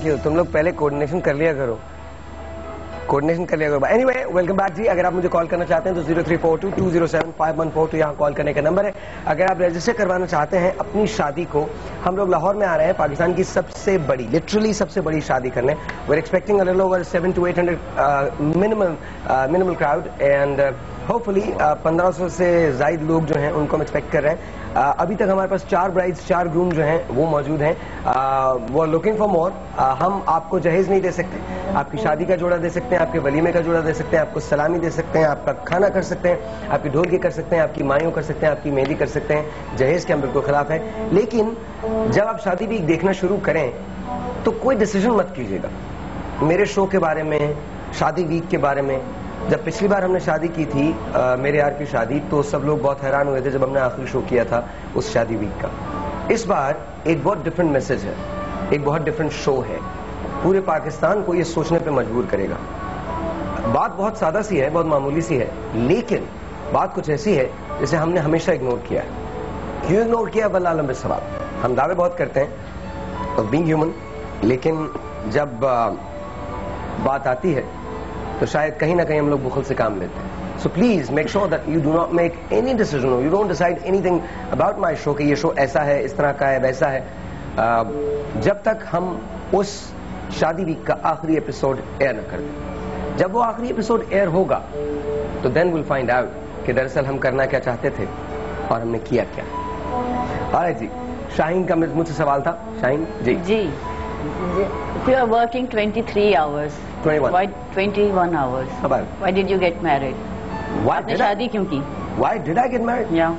Thank you. तुम लोग पहले कोऑर्डिनेशन कर लिया करो. एनीवे, वेलकम बैक जी. अगर आप मुझे कॉल करना चाहते हैं तो 0342207514 तो यहाँ कॉल करने का नंबर है. अगर आप रजिस्टर करवाना चाहते हैं अपनी शादी को, हम लोग लाहौर में आ रहे हैं पाकिस्तान की सबसे बड़ी, लिटरली सबसे बड़ी शादी करने. We are expecting a little over 700 to 800 minimal crowd and hopefully 1500 से ज्यादा लोग जो हैं उनको हम एक्सपेक्ट कर रहे हैं. अभी तक हमारे पास 4 ब्राइड्स 4 ग्रूम जो हैं वो मौजूद हैं. वो आर लुकिंग फॉर मोर. हम आपको जहेज नहीं दे सकते, आपकी शादी का जोड़ा दे सकते हैं, आपके वलीमे का जोड़ा दे सकते हैं, आपको सलामी दे सकते हैं, आपका खाना कर सकते हैं, आपकी ढोलकी कर सकते हैं, आपकी मायूं कर सकते हैं, आपकी मेहंदी कर सकते हैं. जहेज के हम बिल्कुल खिलाफ है. लेकिन जब आप शादी वीक देखना शुरू करें तो कोई डिसीजन मत कीजिएगा मेरे शो के बारे में, शादी वीक के बारे में. जब पिछली बार हमने शादी की थी, मेरे यार की शादी, तो सब लोग बहुत हैरान हुए थे जब हमने आखिरी शो किया था उस शादी वीक का. इस बार एक बहुत डिफरेंट मैसेज है, एक बहुत डिफरेंट शो है. पूरे पाकिस्तान को ये सोचने पे मजबूर करेगा. बात बहुत सादा सी है, बहुत मामूली सी है, लेकिन बात कुछ ऐसी है जिसे हमने हमेशा इग्नोर किया है. क्यों इग्नोर किया? वल्लाह आलम बिस्सवाब. हम दावे बहुत करते हैं ऑफ बीइंग ह्यूमन, लेकिन जब बात आती है तो शायद कहीं ना कहीं हम लोग बुखल से काम लेते हैं. So please make sure that you do not make any decision, or you don't decide anything about my show कि ये शो ऐसा है, इस तरह का है, वैसा है. जब तक हम उस शादी वीक का आखिरी एपिसोड एयर न कर दें. जब वो आखिरी एपिसोड एयर होगा तो then we'll find out कि दरअसल हम करना क्या चाहते थे और हमने किया क्या. alright जी, शाहीन का मुझसे सवाल था. शाहीन जी. जी, you are working 23 hours. 21. Why 21 hours? About. Why did you get married? Why आपने did I? शादी क्यों की? Why did I get married? Yeah.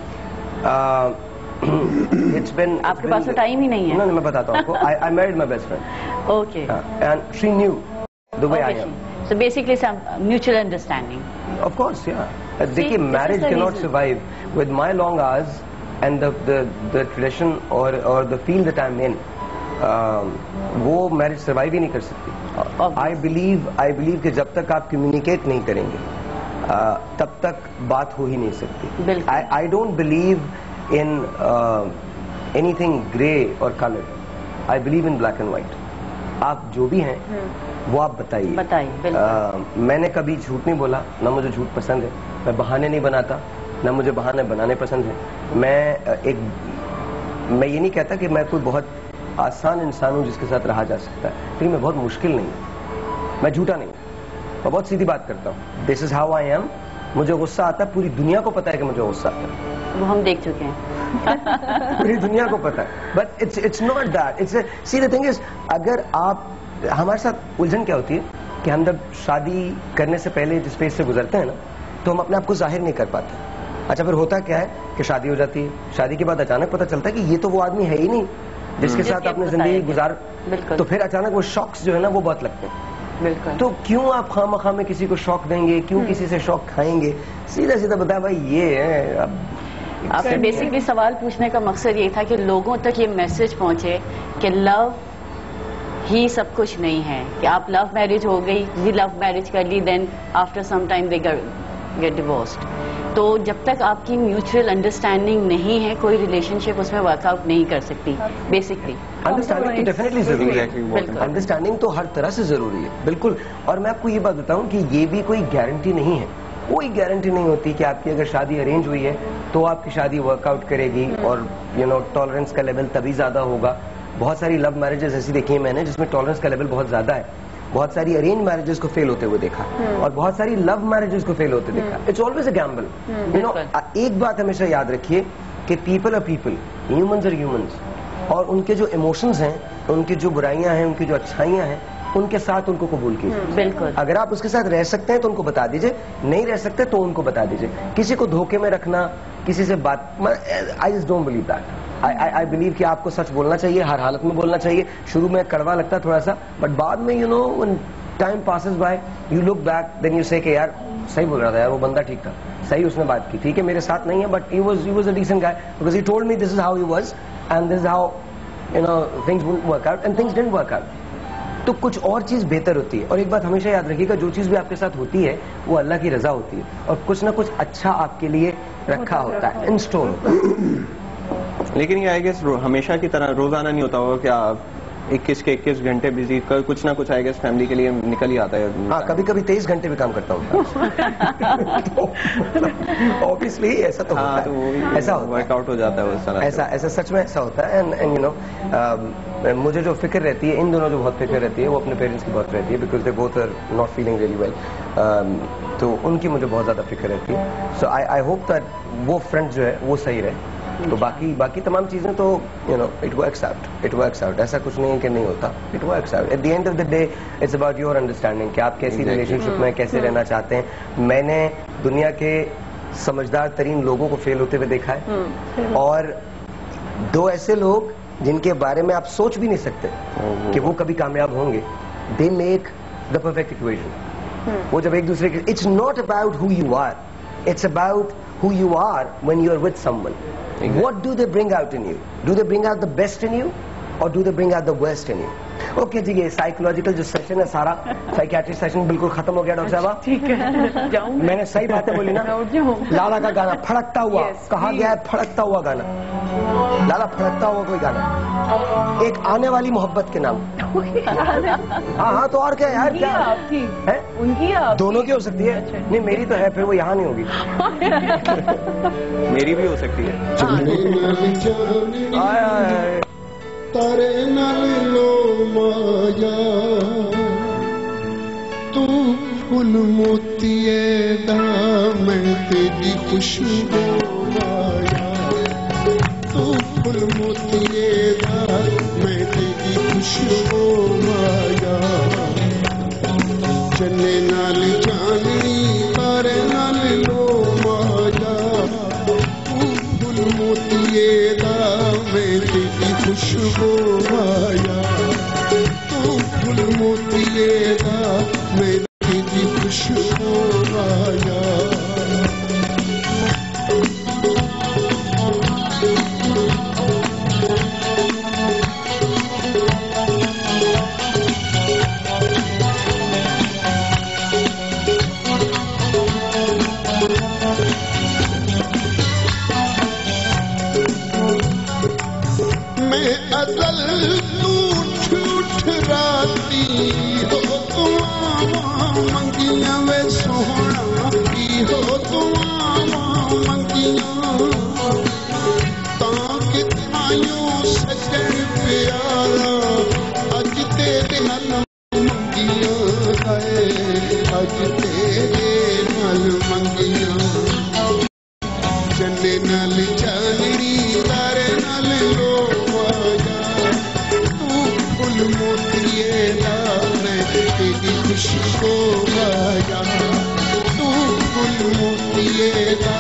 It's been. आपके पास तो टाइम ही नहीं है. No, मैं बताता हूँ आपको. I married my best friend. Okay. And she knew the way I am. So basically some mutual understanding. Of course, yeah. See, देखिए, this marriage is the cannot reason. survive with my long hours and the tradition or the field that I'm in. वो marriage survive ही नहीं कर सकती. I believe कि जब तक आप communicate नहीं करेंगे तब तक बात हो ही नहीं सकती. I don't believe in anything grey और colour. I believe in black and white. आप जो भी हैं वो आप बताइए. मैंने कभी झूठ नहीं बोला, ना मुझे झूठ पसंद है. मैं बहाने नहीं बनाता, ना मुझे बहाने बनाने पसंद है. मैं ये नहीं कहता कि मैं कोई बहुत आसान इंसान हूं जिसके साथ रहा जा सकता है, लेकिन मैं बहुत मुश्किल नहीं हूं. मैं झूठा नहीं, मैं बहुत सीधी बात करता हूं. This is how I am. मुझे गुस्सा आता है, पूरी दुनिया को पता है कि मुझे गुस्सा आता है. वो हम देख चुके हैं. पूरी दुनिया को पता है. But it's not that. See the thing is, अगर आप, हमारे साथ उलझन क्या होती है कि हम जब शादी करने से पहले जिस फेज से गुजरते हैं ना, तो हम अपने आप को जाहिर नहीं कर पाते. अच्छा, फिर होता क्या है कि शादी हो जाती है. शादी के बाद अचानक पता चलता है कि ये तो वो आदमी है ही नहीं जिसके साथ आपने जिंदगी गुजार. तो फिर अचानक वो शॉक्स जो है ना वो बहुत लगते हैं. बिल्कुल. तो क्यों आप खामखा में किसी को शॉक देंगे, क्यों किसी से शॉक खाएंगे? सीधा सीधा बताया भाई ये है. आपसे बेसिकली सवाल पूछने का मकसद ये था कि लोगों तक ये मैसेज पहुंचे कि लव ही सब कुछ नहीं है. कि आप लव मैरिज हो गई, भी लव मैरिज कर ली, then after some time they get divorced. तो जब तक आपकी म्यूचुअल अंडरस्टैंडिंग नहीं है, कोई रिलेशनशिप उसमें वर्कआउट नहीं कर सकती. बेसिकली अंडरस्टैंडिंग तो डेफिनेटली जरूरी है. अंडरस्टैंडिंग तो हर तरह से जरूरी है, बिल्कुल. और मैं आपको ये बात बताऊं कि ये भी कोई गारंटी नहीं है. कोई गारंटी नहीं होती कि आपकी अगर शादी अरेंज हुई है तो आपकी शादी वर्कआउट करेगी और टॉलरेंस का लेवल तभी ज्यादा होगा. बहुत सारी लव मैरिजेस ऐसी देखी है मैंने जिसमें टॉलरेंस का लेवल बहुत ज्यादा है. बहुत सारी अरेंज मैरिजेस को फेल होते हुए देखा और बहुत सारी लव मैरिजेस को फेल होते देखा. It's always a gamble. एक बात हमेशा याद रखिए कि people are people, humans are humans. और उनके जो इमोशंस हैं, उनकी जो बुराइयां हैं, उनकी जो अच्छाइयां हैं, उनके साथ उनको कबूल कीजिए. बिल्कुल. अगर आप उसके साथ रह सकते हैं तो उनको बता दीजिए, नहीं रह सकते तो उनको बता दीजिए. किसी को धोखे में रखना, किसी से बात, I just don't believe that. I believe कि आपको सच बोलना चाहिए, हर हालत में बोलना चाहिए. शुरू में कड़वा लगता है थोड़ा सा, बट बाद में when time passes by you look back, then you say कि यार सही बोल रहा था यार, वो बंदा ठीक था, सही उसने बात की. ठीक है, मेरे साथ नहीं है, but he was a decent guy because he told me this is how he was and this is how things wouldn't work out and things didn't work out. तो कुछ और चीज बेहतर होती है. और एक बात हमेशा याद रखिएगा, जो चीज भी आपके साथ होती है वो अल्लाह की रजा होती है और कुछ ना कुछ अच्छा आपके लिए रखा होता है इन स्टोर. लेकिन ये आई गेस हमेशा की तरह रोजाना नहीं होता होगा कि आप 21 کے 21 گھنٹے بزی، کچھ نہ کچھ آئے گا فیملی کے لیے نکل ہی آتا ہے. ہاں کبھی کبھی 23 گھنٹے بھی کام کرتا ہوں. Obviously ایسا تو ہوتا ہے، ایسا ورک آؤٹ ہو جاتا ہے، ایسا سچ میں ایسا ہوتا ہے. اینڈ یو نو مجھے جو فکر رہتی ہے، ان دونوں جو بہت فکر رہتی ہے وہ اپنے پیرنٹس کی بہت رہتی ہے، because they both are not feeling really well. تو ان کی مجھے بہت زیادہ فکر رہتی ہے. سو آئی ہوپ دیٹ وہ فرینڈ جو ہے وہ صحیح رہے. تو باقی تمام چیزیں تو you know it works out. ایسا کچھ نہیں ہے کہ نہیں ہوتا. It works out. At the end of the day it's about your understanding کہ آپ کیسی ریلیشن شپ میں کیسے رہنا چاہتے ہیں. میں نے دنیا کے سمجھدار ترین لوگوں کو فیل ہوتے ہوئے دیکھا ہے، اور 2 ایسے لوگ جن کے بارے میں آپ سوچ بھی نہیں سکتے کہ وہ کبھی کامیاب ہوں گے. They make the perfect equation. وہ جب ایک دوسرے کے it's not about who you are, it's about who you are when you are with someone. Exactly. What do they bring out in you? Do they bring out the best in you or do they bring out the worst in you? Okay جی، یہ psychological جو session ہے سارا سائیکیاٹری session بالکل ختم ہو گیا. Doctor صاحبہ ٹھیک ہے، میں نے صحیح باتیں بولی نا. لالا کا گانا پھڑکتا ہوا کہا گیا ہے، پھڑکتا ہوا گانا. لالا پھڑکتا ہوا کوئی گانا، ایک آنے والی محبت کے نام. ہاں تو اور کیا یار، کیا ان کی دونوں کی ہو سکتی ہے. نہیں میری تو ہے، پھر وہ یہاں نہیں ہوگی. میری بھی ہو سکتی ہے. تارے نال لو مایا تو پھول موتیے دا میں تیری خوشبو آیا. تو پھول موتیے دا میں تیری خوشبو آیا. چنے نال جانی تارے نال لو مایا. تو پھول موتیے دا میں تیری خوشبو آیا. تو پھول موتیے دا میں تیری خوشبو آیا. میں ازل ٹوٹ راتی ہو تمام منگیاں وے سوہنا کی ہو تمام منگیاں. تاں کتنایوں سجن پیارا اج تیرے نال منگیاں ہے، اج تیرے نال منگیاں. چنے نال چانڑی تارے نال لو آیا. تو پھول موتیے دا میں تیری خوشبو آیا. تو پھول موتیے دا